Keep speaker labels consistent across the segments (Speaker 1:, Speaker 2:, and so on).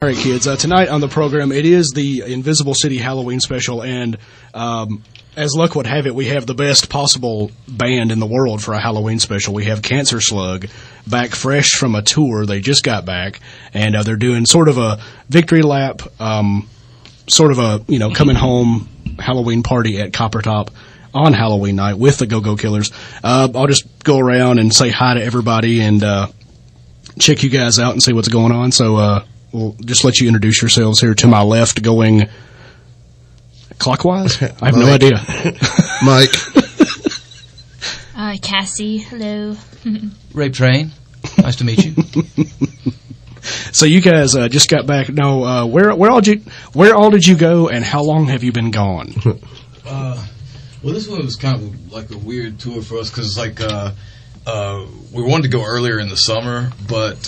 Speaker 1: All right, kids, tonight on the program, it is the Invisible City Halloween special, and as luck would have it, we have the best possible band in the world for a Halloween special. We have Cancerslug, back fresh from a tour. They just got back, and they're doing sort of a victory lap, sort of a, coming home Halloween party at Copper Top on Halloween night with the Go-Go Killers. I'll just go around and say hi to everybody and check you guys out and see what's going on, so we'll just let you introduce yourselves here. To my left, going clockwise? I have no idea.
Speaker 2: Mike.
Speaker 3: Cassie, hello.
Speaker 4: Rape Train, nice to meet you.
Speaker 1: So you guys just got back. No, where all did you go, and how long have you been gone?
Speaker 4: Well, this one was kind of like a weird tour for us because, we wanted to go earlier in the summer, but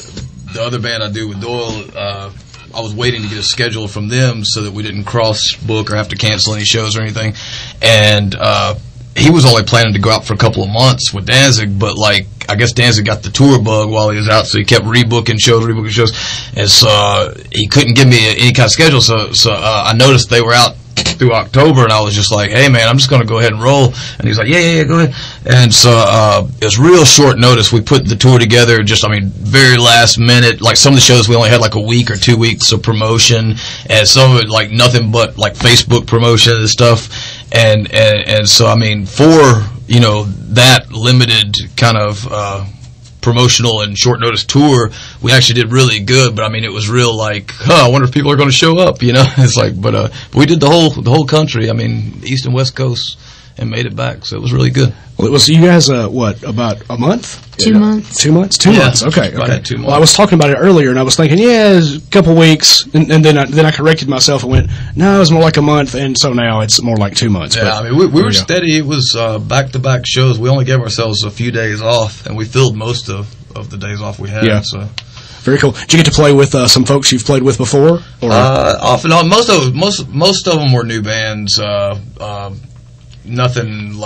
Speaker 4: the other band I do with Doyle, I was waiting to get a schedule from them so that we didn't cross book or have to cancel any shows or anything. And he was only planning to go out for a couple of months with Danzig, but I guess Danzig got the tour bug while he was out, so he kept rebooking shows, and so he couldn't give me any kind of schedule. So I noticed they were out through October, and I was just like, hey man, I'm just going to go ahead and roll. And he was like, yeah, go ahead. And so it was real short notice. We put the tour together very last minute. Like some of the shows we only had a week or 2 weeks of promotion, and some of it nothing but Facebook promotion and stuff. And so for that limited kind of promotional and short notice tour, we actually did really good, but it was real I wonder if people are going to show up, it's but we did the whole country, East and West Coast, and made it back, so it was really good.
Speaker 1: Well, it was you guys about a month?
Speaker 3: 2 months.
Speaker 1: 2 months? 2 months, okay.
Speaker 4: 2 months.
Speaker 1: Well, I was talking about it earlier, and I was thinking, it's a couple weeks, and then I corrected myself and went, no, it was more like a month, and so now it's more like 2 months.
Speaker 4: Yeah,
Speaker 1: but,
Speaker 4: we were steady. It was back-to-back shows. We only gave ourselves a few days off, and we filled most of the days off we had.
Speaker 1: Yeah.
Speaker 4: So.
Speaker 1: Very cool. Did you get to play with some folks you've played with before? Or?
Speaker 4: Off and on. Most of them were new bands. Nothing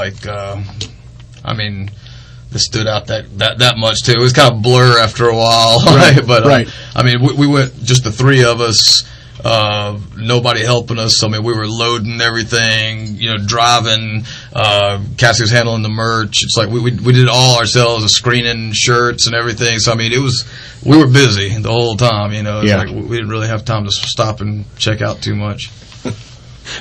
Speaker 4: that stood out that much too. It was kind of blur after a while, right? But
Speaker 1: right.
Speaker 4: We went just the three of us. Nobody helping us. We were loading everything, driving. Cassie was handling the merch. It's we did it all ourselves, screening shirts and everything. So we were busy the whole time. We didn't really have time to stop and check out too much.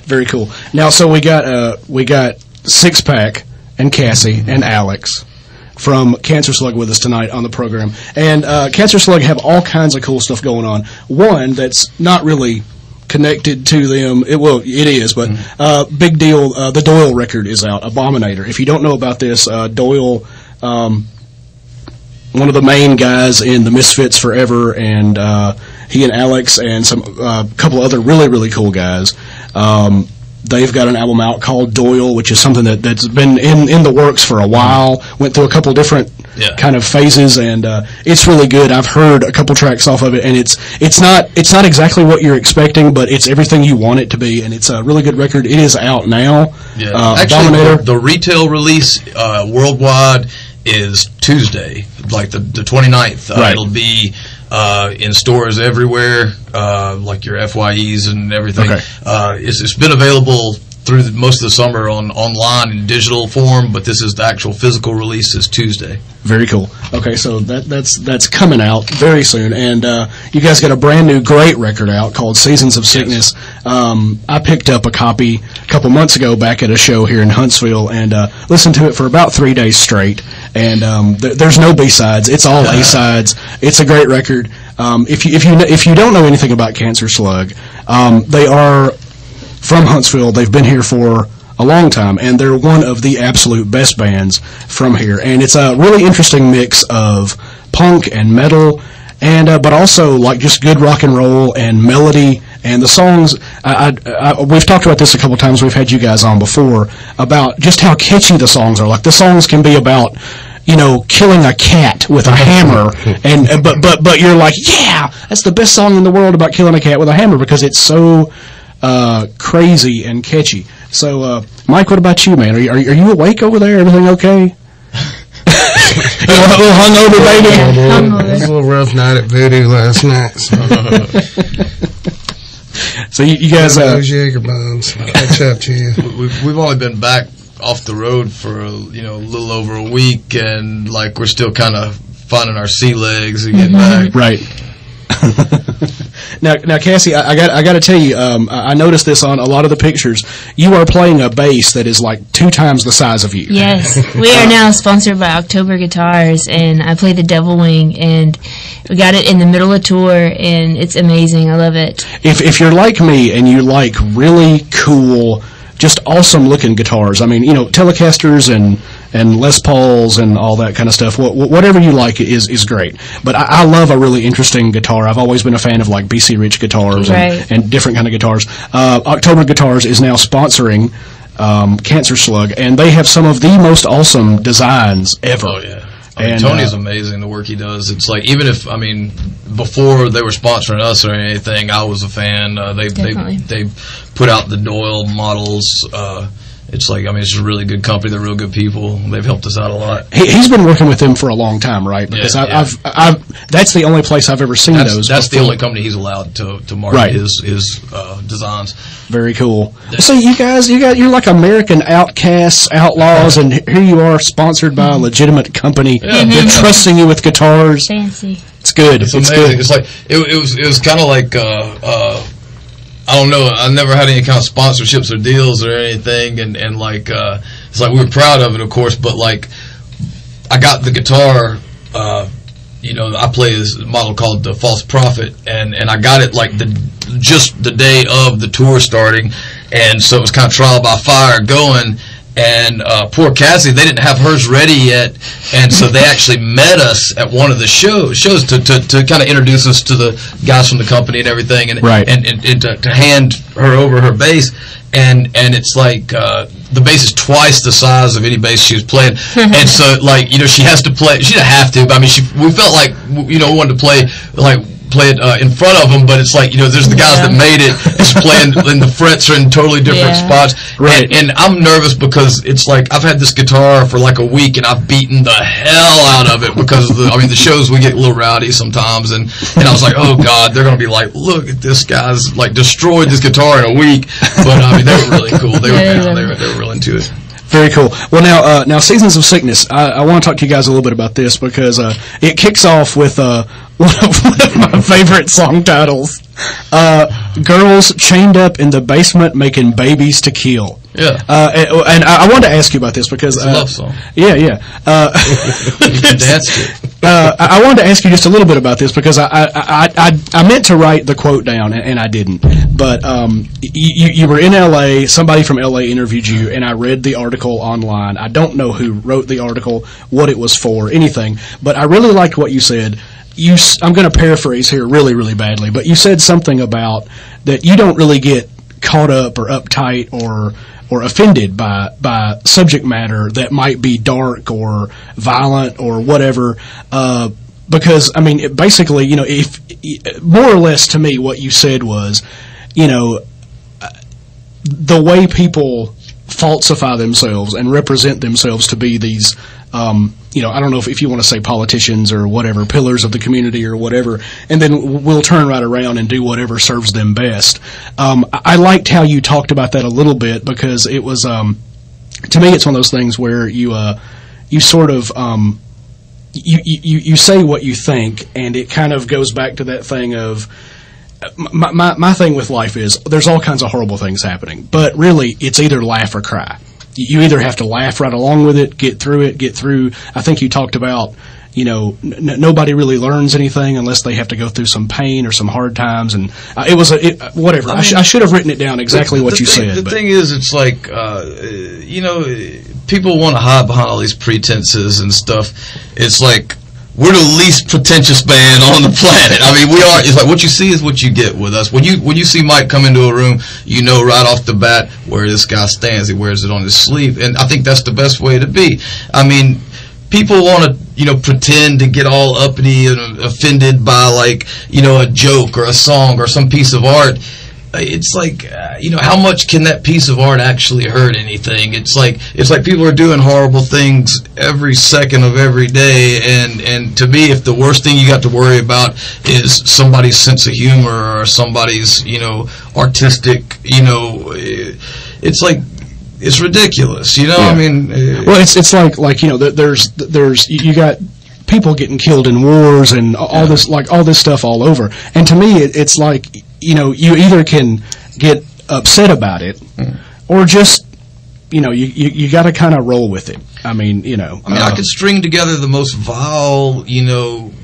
Speaker 1: Very cool. Now, so we got Six Pack and Cassie and Alex from Cancerslug with us tonight on the program. And Cancerslug have all kinds of cool stuff going on. One that's not really connected to them. It is, but big deal. The Doyle record is out, Abominator. If you don't know about this, Doyle, one of the main guys in the Misfits Forever, and he and Alex and some couple other really, really cool guys. They've got an album out called Doyle, which is something that's been in the works for a while. Went through a couple different kind of phases, and it's really good. I've heard a couple tracks off of it, and it's not exactly what you're expecting, but it's everything you want it to be, and it's a really good record. It is out now.
Speaker 4: Yeah, actually, the retail release worldwide is Tuesday, the 29th.
Speaker 1: Right.
Speaker 4: It'll be in stores everywhere, your FYEs and everything.
Speaker 1: Okay.
Speaker 4: It's been available through most of the summer online in digital form, but this is the actual physical release is Tuesday.
Speaker 1: Very cool. Okay, so that's coming out very soon, and you guys got a brand new great record out called Seasons of Sickness. Yes. I picked up a copy a couple months ago back at a show here in Huntsville, and listened to it for about 3 days straight. And there's no B-sides; it's all A-sides. It's a great record. If you don't know anything about Cancerslug, they are from Huntsville. They've been here for a long time, and they're one of the absolute best bands from here. And it's a really interesting mix of punk and metal, and but also just good rock and roll and melody. And the songs, we've talked about this a couple times. We've had you guys on before about just how catchy the songs are. The songs can be about killing a cat with a hammer, and but you're like, yeah, that's the best song in the world about killing a cat with a hammer, because it's so crazy and catchy. So, Mike, what about you, man? Are you awake over there? Everything okay? A little hungover, baby?
Speaker 2: It was a little rough night at Voodoo last night. So.
Speaker 1: So you guys,
Speaker 2: those Jaeger bombs catch up to you.
Speaker 4: We've only been back off the road for a little over a week, and like we're still kind of finding our sea legs and getting back.
Speaker 1: Right. Now, Cassie, I got to tell you, I noticed this on a lot of the pictures. You are playing a bass that is like 2 times the size of you.
Speaker 3: Yes, we are now sponsored by October Guitars, and I play the Devil Wing, and we got it in the middle of tour, and it's amazing. I love it.
Speaker 1: If you're like me and you like really cool, just awesome looking guitars, I mean, Telecasters and Les Pauls and all that kind of stuff, whatever you like is great. But I love a really interesting guitar. I've always been a fan of like BC Rich guitars and different kind of guitars. October Guitars is now sponsoring Cancerslug, and they have some of the most awesome designs ever.
Speaker 4: Oh, yeah. Tony's amazing, the work he does. It's like, even if, before they were sponsoring us or anything, I was a fan. They put out the Doyle models. It's like, it's a really good company. They're real good people. They've helped us out a lot.
Speaker 1: He's been working with them for a long time, right? Because I've that's the only place I've ever seen those.
Speaker 4: That's the only company he's allowed to market his designs.
Speaker 1: Very cool. So you guys, you're like American outcasts, outlaws, and here you are, sponsored by a legitimate company. Yeah. They're trusting you with guitars.
Speaker 3: Fancy.
Speaker 1: It's good.
Speaker 4: It's amazing. Good. It's like it was kind of like. I don't know. I never had any kind of sponsorships or deals or anything, and like it's like we were proud of it, of course. But like, I got the guitar. I play this model called the False Prophet, and I got it like just the day of the tour starting, and so it was kind of trial by fire going. And poor Cassie, they didn't have hers ready yet, and so they actually met us at one of the shows to kind of introduce us to the guys from the company and everything, and to hand her over her bass, and it's like the bass is twice the size of any bass she was playing, and so like she has to play. She didn't have to, but we felt like we wanted to play it in front of them, but it's like there's the guys that made it just playing, and the frets are in totally different spots, right? And I'm nervous because it's like I've had this guitar for like a week, and I've beaten the hell out of it because of the shows we get a little rowdy sometimes, and I was like, oh God, they're gonna be like, look at this guy's like destroyed this guitar in a week, but they were really cool. They were real into it.
Speaker 1: Very cool. Well, now Seasons of Sickness, I want to talk to you guys a little bit about this because it kicks off with one of my favorite song titles, Girls Chained Up in the Basement Making Babies to Kill.
Speaker 4: Yeah.
Speaker 1: And I wanted to ask you about this because...
Speaker 4: It's a love song.
Speaker 1: Yeah.
Speaker 4: You can dance to it.
Speaker 1: I wanted to ask you just a little bit about this because I meant to write the quote down and I didn't. But you were in L.A., somebody from L.A. interviewed you, and I read the article online. I don't know who wrote the article, what it was for, anything. But I really liked what you said. I'm going to paraphrase here really, really badly, but you said something about that you don't really get caught up or uptight or offended by subject matter that might be dark or violent or whatever, because basically, if more or less to me what you said was, the way people falsify themselves and represent themselves to be these, I don't know if you want to say politicians or whatever, pillars of the community or whatever, and then we'll turn right around and do whatever serves them best. I liked how you talked about that a little bit because it was, to me, it's one of those things where you sort of, you say what you think, and it kind of goes back to that thing of, my thing with life is there's all kinds of horrible things happening, but really it's either laugh or cry. You either have to laugh right along with it, get through. I think you talked about, nobody really learns anything unless they have to go through some pain or some hard times, and whatever. I should have written it down exactly what you said.
Speaker 4: The thing is, it's like, people want to hide behind all these pretenses and stuff. It's like, we're the least pretentious band on the planet. We are. It's like what you see is what you get with us. When you see Mike come into a room, you know right off the bat where this guy stands. He wears it on his sleeve, and I think that's the best way to be. People want to, pretend to get all uppity and offended by a joke or a song or some piece of art. it's like, how much can that piece of art actually hurt anything? It's like people are doing horrible things every second of every day, and to me, if the worst thing you got to worry about is somebody's sense of humor or somebody's, artistic, it's like, it's ridiculous, I mean,
Speaker 1: well, it's like there's you got people getting killed in wars and all this stuff all over, and to me it's like you either can get upset about it or just you got to kind of roll with it. I mean I could
Speaker 4: string together the most vile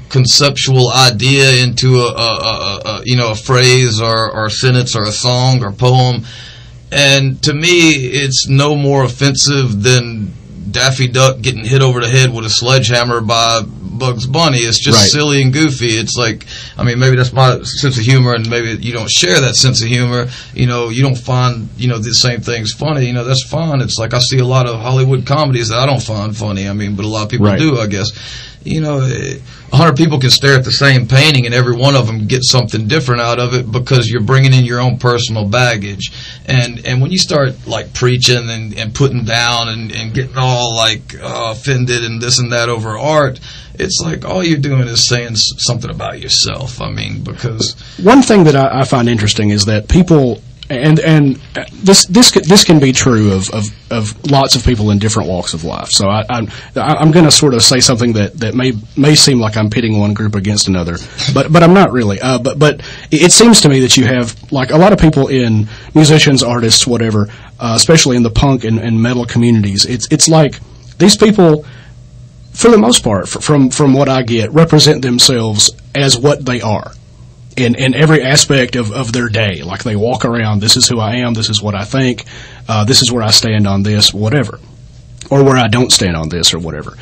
Speaker 4: conceptual idea into a phrase or a sentence or a song or poem. And to me, it's no more offensive than Daffy Duck getting hit over the head with a sledgehammer by Bugs Bunny. It's just silly and goofy. It's like, maybe that's my sense of humor, and maybe you don't share that sense of humor. You don't find, the same things funny. That's fine. It's like I see a lot of Hollywood comedies that I don't find funny. But a lot of people do, I guess. 100 people can stare at the same painting and every one of them get something different out of it because you're bringing in your own personal baggage. And when you start like preaching and putting down and getting all like offended and this and that over art, it's like all you're doing is saying something about yourself. Because
Speaker 1: one thing that I find interesting is that people, and this can be true of lots of people in different walks of life. So I'm going to sort of say something that may seem like I'm pitting one group against another, but I'm not really. But it seems to me that you have like a lot of people in musicians, artists, whatever, especially in the punk and metal communities. It's like these people, for the most part, from what I get, represent themselves as what they are. In every aspect of their day. Like they walk around, this is who I am, this is what I think, this is where I stand on this, whatever. Or where I don't stand on this or whatever.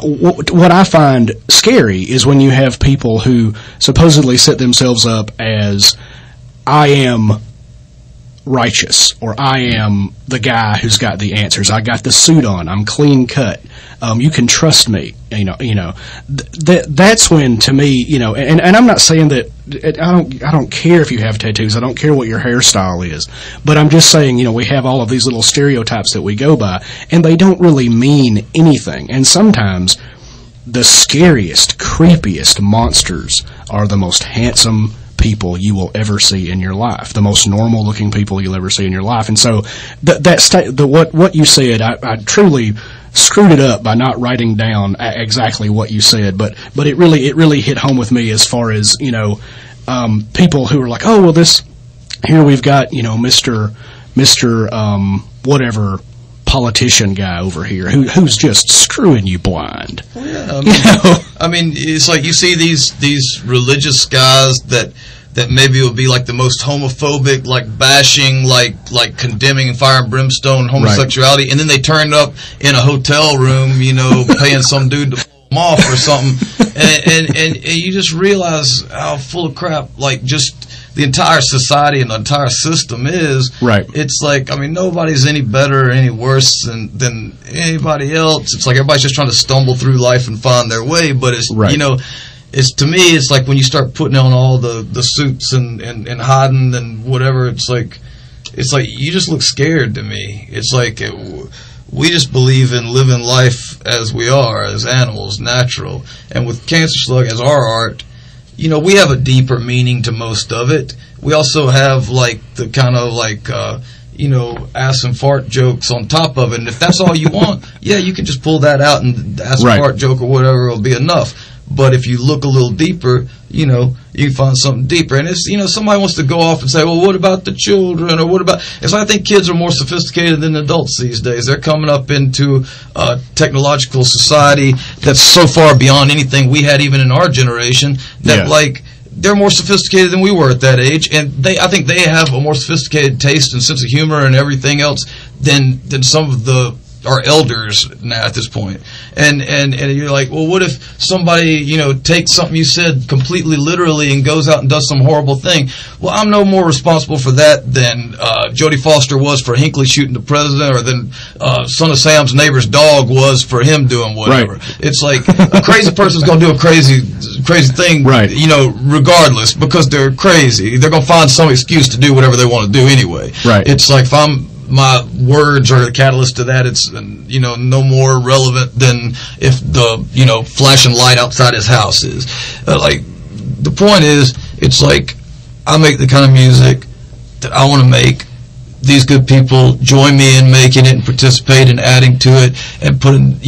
Speaker 1: What I find scary is when you have people who supposedly set themselves up as, I am righteous, or I am the guy who's got the answers. I got the suit on. I'm clean cut. You can trust me. That's when, to me, and I'm not saying that I don't care if you have tattoos. I don't care what your hairstyle is. But I'm just saying, we have all of these little stereotypes that we go by, and they don't really mean anything. And sometimes the scariest, creepiest monsters are the most handsome people you will ever see in your life, the most normal looking people you'll ever see in your life. And so what you said, I truly screwed it up by not writing down exactly what you said, but it really hit home with me as far as people who are like, oh well, this here we've got Mr. Whatever politician guy over here who's just screwing you blind.
Speaker 4: Well, yeah, it's like you see these religious guys that maybe will be like the most homophobic, like bashing, like condemning fire and brimstone homosexuality, right. And then they turn up in a hotel room, paying some dude to pull them off or something, and you just realize how full of crap, like just the entire society and the entire system is. Right. It's like, nobody's any better or any worse than anybody else. It's like everybody's just trying to stumble through life and find their way, but it's, right. It's, to me, it's like when you start putting on all the suits and hiding and whatever, it's like you just look scared to me. It's like we just believe in living life as we are, as animals, natural. And with Cancerslug as our art, we have a deeper meaning to most of it. We also have like the kind of like ass and fart jokes on top of it. And if that's all you want, yeah, you can just pull that out and the ass and fart joke or whatever will be enough. But if you look a little deeper, you find something deeper. And it's, somebody wants to go off and say, well, what about the children? Or what about... It's like I think kids are more sophisticated than adults these days. They're coming up into a technological society that's so far beyond anything we had even in our generation that, they're more sophisticated than we were at that age. And I think they have a more sophisticated taste and sense of humor and everything else than some of our elders now at this point. And you're like, well, what if somebody, takes something you said completely literally and goes out and does some horrible thing? Well, I'm no more responsible for that than Jodie Foster was for Hinckley shooting the president, or than Son of Sam's neighbor's dog was for him doing whatever.
Speaker 1: Right.
Speaker 4: It's like a crazy person's going to do a crazy thing,
Speaker 1: right.
Speaker 4: Regardless, because they're crazy. They're going to find some excuse to do whatever they want to do anyway.
Speaker 1: Right.
Speaker 4: It's like, if my words are the catalyst to that, it's, no more relevant than if the, flashing light outside his house is. The point is, it's like, I make the kind of music that I want to make. These good people join me in making it and participate in adding to it and putting,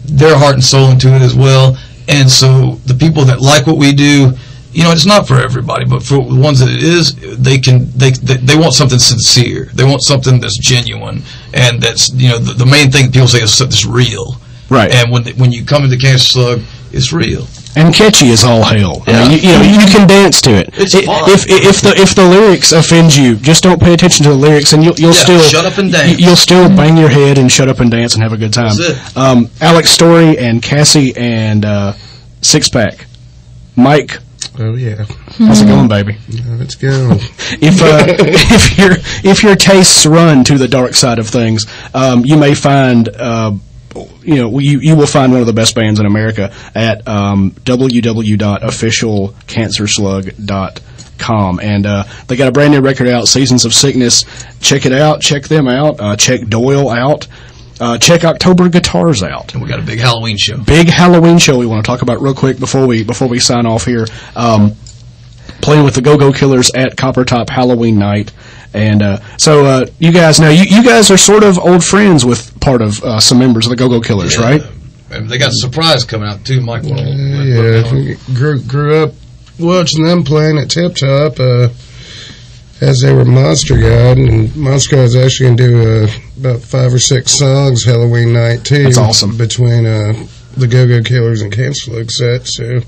Speaker 4: their heart and soul into it as well. And so the people that like what we do, it's not for everybody, but for the ones that it is, they want something sincere. They want something that's genuine, and that's, the main thing people say is something that's real.
Speaker 1: Right.
Speaker 4: And when you come into Cancerslug, it's real.
Speaker 1: And catchy as all hell.
Speaker 4: Yeah.
Speaker 1: You can dance to it.
Speaker 4: It's fun.
Speaker 1: If the lyrics offend you, just don't pay attention to the lyrics, and you'll still
Speaker 4: shut up and dance.
Speaker 1: You'll still bang your head and shut up and dance and have a good time.
Speaker 4: That's it.
Speaker 1: Alex Story and Cassie and Six Pack, Mike.
Speaker 2: Oh yeah.
Speaker 1: How's it going, baby?
Speaker 2: Let's go.
Speaker 1: If your tastes run to the dark side of things, you may find. You will find one of the best bands in America at www.officialcancerslug.com, and they got a brand new record out, Seasons of Sickness. Check it out. Check them out. Check Doyle out. Check October Guitars out.
Speaker 4: And we got a big Halloween show.
Speaker 1: Big Halloween show we want to talk about real quick before we sign off here. Playing with the Go-Go Killers at Coppertop Halloween night. And so you guys know, you guys are sort of old friends with part of some members of the Go-Go Killers, right?
Speaker 4: And they got a surprise coming out too, Mike.
Speaker 2: Grew up watching them playing at Tip Top as they were Monster God, and Monster God's actually going to do about 5 or 6 songs Halloween night too.
Speaker 1: That's awesome.
Speaker 2: Between the Go-Go Killers and Cancerslug set, so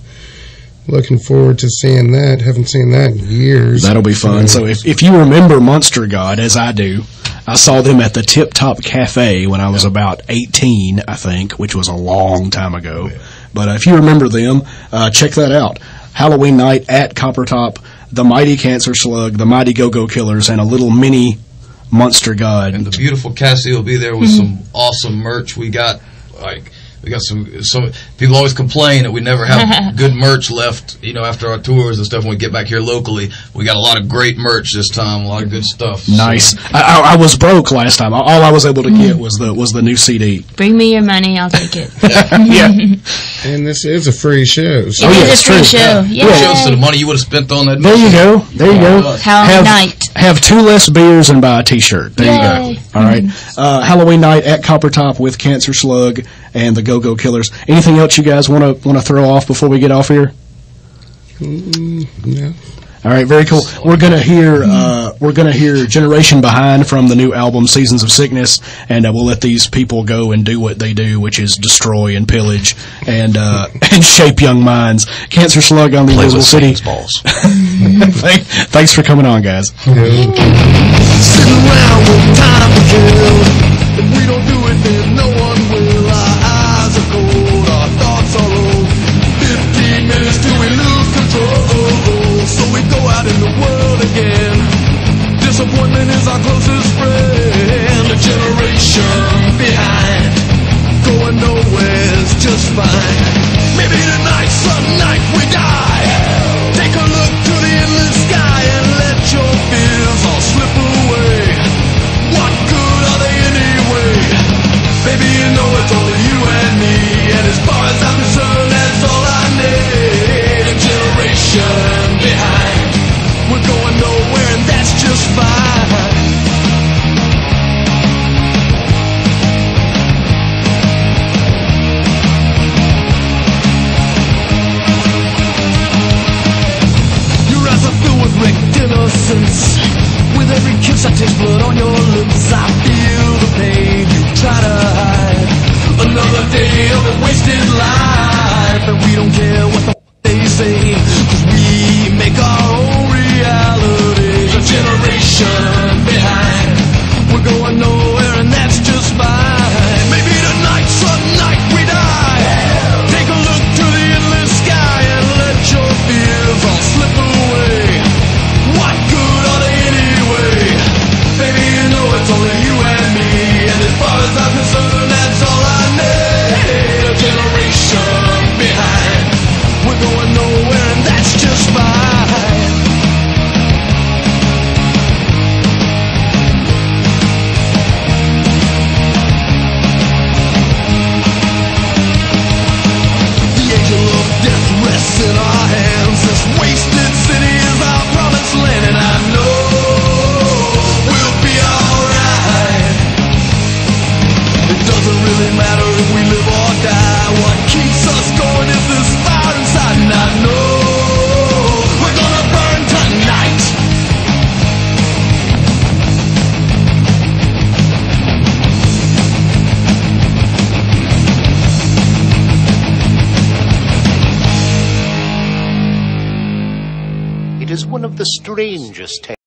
Speaker 2: looking forward to seeing that. Haven't seen that in years.
Speaker 1: That'll be fun. So if you remember Monster God, as I do, I saw them at the Tip Top Cafe when I was about 18, I think, which was a long time ago. But if you remember them, check that out. Halloween night at Coppertop, the mighty Cancerslug, the mighty Go-Go Killers, and a little mini Monster God.
Speaker 4: And the beautiful Cassie will be there with some awesome merch. We got some people always complain that we never have good merch left, after our tours and stuff when we get back here locally. We got a lot of great merch this time, a lot of good stuff.
Speaker 1: Nice. So. I was broke last time. All I was able to get was the new CD.
Speaker 3: Bring me your money, I'll take it.
Speaker 1: Yeah.
Speaker 2: And this is a free show.
Speaker 3: So. It's a free show.
Speaker 4: Yeah. Shows to the money you would have spent on that.
Speaker 1: There you go. There you go.
Speaker 3: Halloween night.
Speaker 1: Have 2 less beers and buy a T-shirt. There you go. All right. Halloween night at Coppertop with Cancerslug and the Go-Go Killers. Anything else you guys want to throw off before we get off here?
Speaker 2: No.
Speaker 1: All right, very cool. We're gonna hear Generation Behind from the new album Seasons of Sickness, and we'll let these people go and do what they do, which is destroy and pillage and shape young minds. Cancerslug on the Invisible City.
Speaker 4: Balls.
Speaker 1: Thanks for coming on, guys.
Speaker 5: Sitting around with time to kill. If we don't do it, then no one will. Our eyes are cold, our thoughts are low. 15 minutes till we lose control. So we go out in the world again. Disappointment is our closest friend. A generation behind, going nowhere's just fine. Maybe tonight's some night we die. Take a look to the endless sky and let your fears all slip away. What good are they anyway? Baby, you know it's only you and me, and as far as I'm concerned, that's all I need. A generation behind, we're going nowhere, and that's just fine. Your eyes are filled with wrecked innocence. With every kiss I taste blood on your lips. I feel the pain you try to hide. Another day of a wasted life, and we don't care what the they say, 'cause we make our own reality. A generation behind, we're going nowhere, and that's just fine. Maybe tonight's the night we die.
Speaker 6: one of the strangest tales.